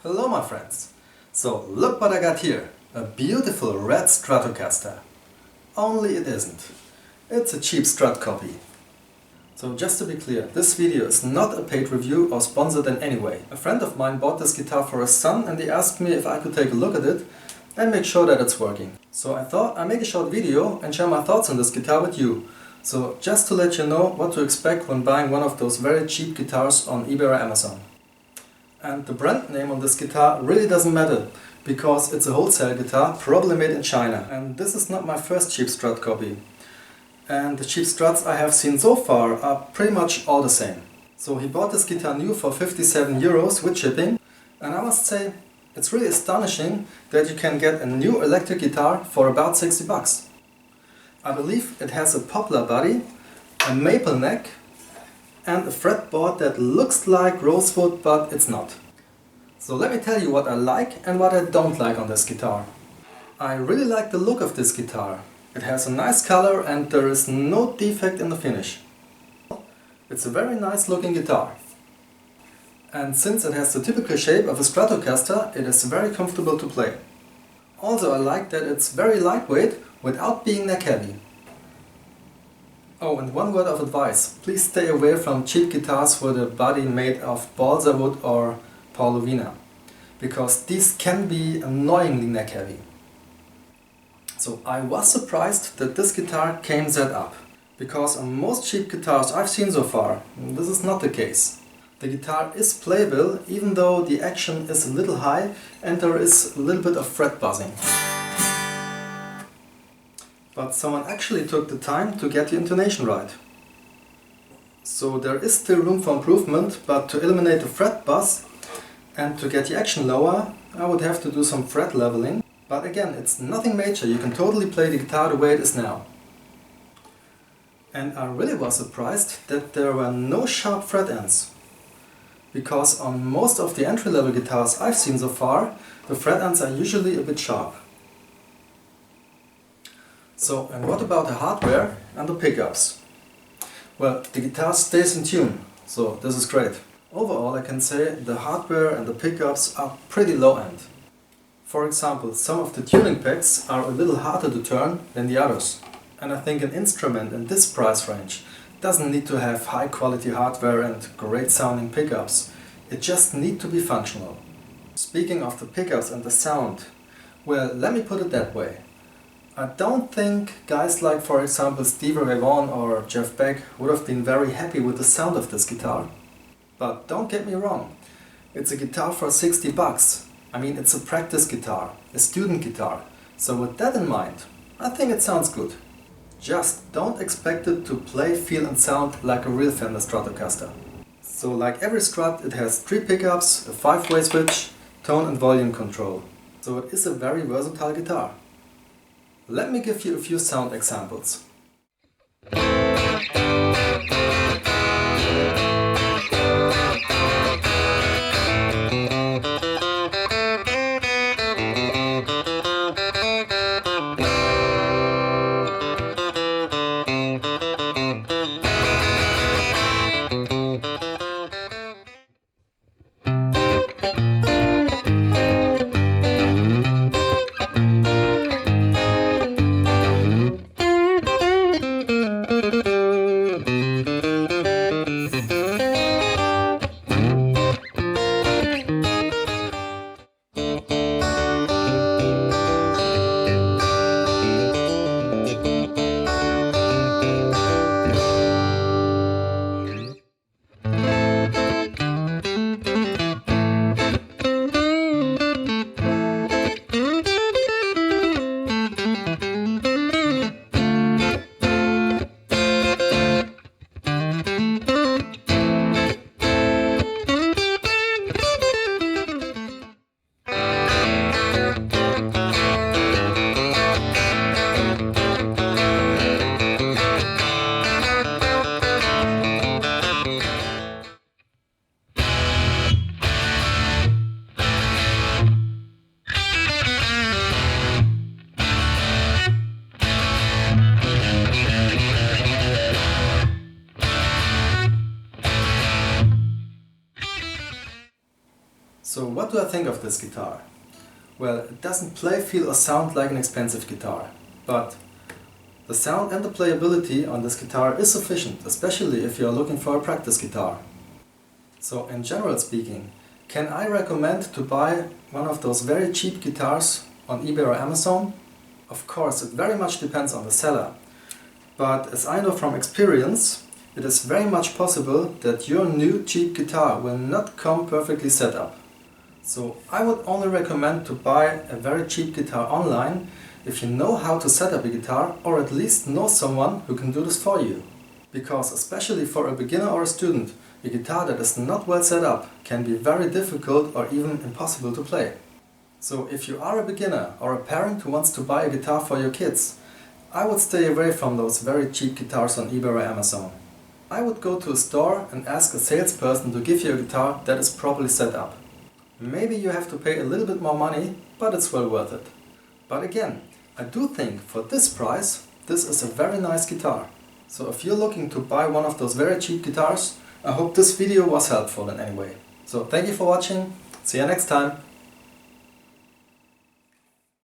Hello my friends! So look what I got here, a beautiful red Stratocaster. Only it isn't. It's a cheap Strat copy. So just to be clear, this video is not a paid review or sponsored in any way. A friend of mine bought this guitar for his son and he asked me if I could take a look at it and make sure that it's working. So I thought I'd make a short video and share my thoughts on this guitar with you. So just to let you know what to expect when buying one of those very cheap guitars on eBay or Amazon. And the brand name on this guitar really doesn't matter, because it's a wholesale guitar, probably made in China. And this is not my first cheap Strat copy. And the cheap Strats I have seen so far are pretty much all the same. So he bought this guitar new for 57 euros with shipping, and I must say, it's really astonishing that you can get a new electric guitar for about 60 bucks. I believe it has a poplar body, a maple neck, and a fretboard that looks like rosewood, but it's not. So let me tell you what I like and what I don't like on this guitar. I really like the look of this guitar. It has a nice color and there is no defect in the finish. It's a very nice looking guitar. And since it has the typical shape of a Stratocaster, it is very comfortable to play. Also I like that it's very lightweight without being neck heavy. Oh, and one word of advice, please stay away from cheap guitars with a body made of balsa wood or Paulovina, because these can be annoyingly neck heavy. So I was surprised that this guitar came set up, because on most cheap guitars I've seen so far, this is not the case. The guitar is playable, even though the action is a little high and there is a little bit of fret buzzing. But someone actually took the time to get the intonation right. So there is still room for improvement, but to eliminate the fret buzz and to get the action lower, I would have to do some fret leveling. But again, it's nothing major, you can totally play the guitar the way it is now. And I really was surprised that there were no sharp fret ends. Because on most of the entry-level guitars I've seen so far, the fret ends are usually a bit sharp. So, and what about the hardware and the pickups? Well, the guitar stays in tune, so this is great. Overall, I can say the hardware and the pickups are pretty low end. For example, some of the tuning packs are a little harder to turn than the others. And I think an instrument in this price range doesn't need to have high quality hardware and great sounding pickups. It just needs to be functional. Speaking of the pickups and the sound, well, let me put it that way. I don't think guys like, for example, Stevie Ray Vaughan or Jeff Beck would have been very happy with the sound of this guitar. But don't get me wrong, it's a guitar for 60 bucks. I mean, it's a practice guitar, a student guitar. So with that in mind, I think it sounds good. Just don't expect it to play, feel and sound like a real Fender Stratocaster. So like every Strat, it has 3 pickups, a 5-way switch, tone and volume control. So it is a very versatile guitar. Let me give you a few sound examples. So what do I think of this guitar? Well, it doesn't play, feel or sound like an expensive guitar, but the sound and the playability on this guitar is sufficient, especially if you are looking for a practice guitar. So in general speaking, can I recommend to buy one of those very cheap guitars on eBay or Amazon? Of course, it very much depends on the seller. But as I know from experience, it is very much possible that your new cheap guitar will not come perfectly set up. So I would only recommend to buy a very cheap guitar online if you know how to set up a guitar or at least know someone who can do this for you. Because especially for a beginner or a student, a guitar that is not well set up can be very difficult or even impossible to play. So if you are a beginner or a parent who wants to buy a guitar for your kids, I would stay away from those very cheap guitars on eBay or Amazon. I would go to a store and ask a salesperson to give you a guitar that is properly set up. Maybe you have to pay a little bit more money, but it's well worth it. But again, I do think for this price, this is a very nice guitar. So if you're looking to buy one of those very cheap guitars, I hope this video was helpful in any way. So thank you for watching, see you next time.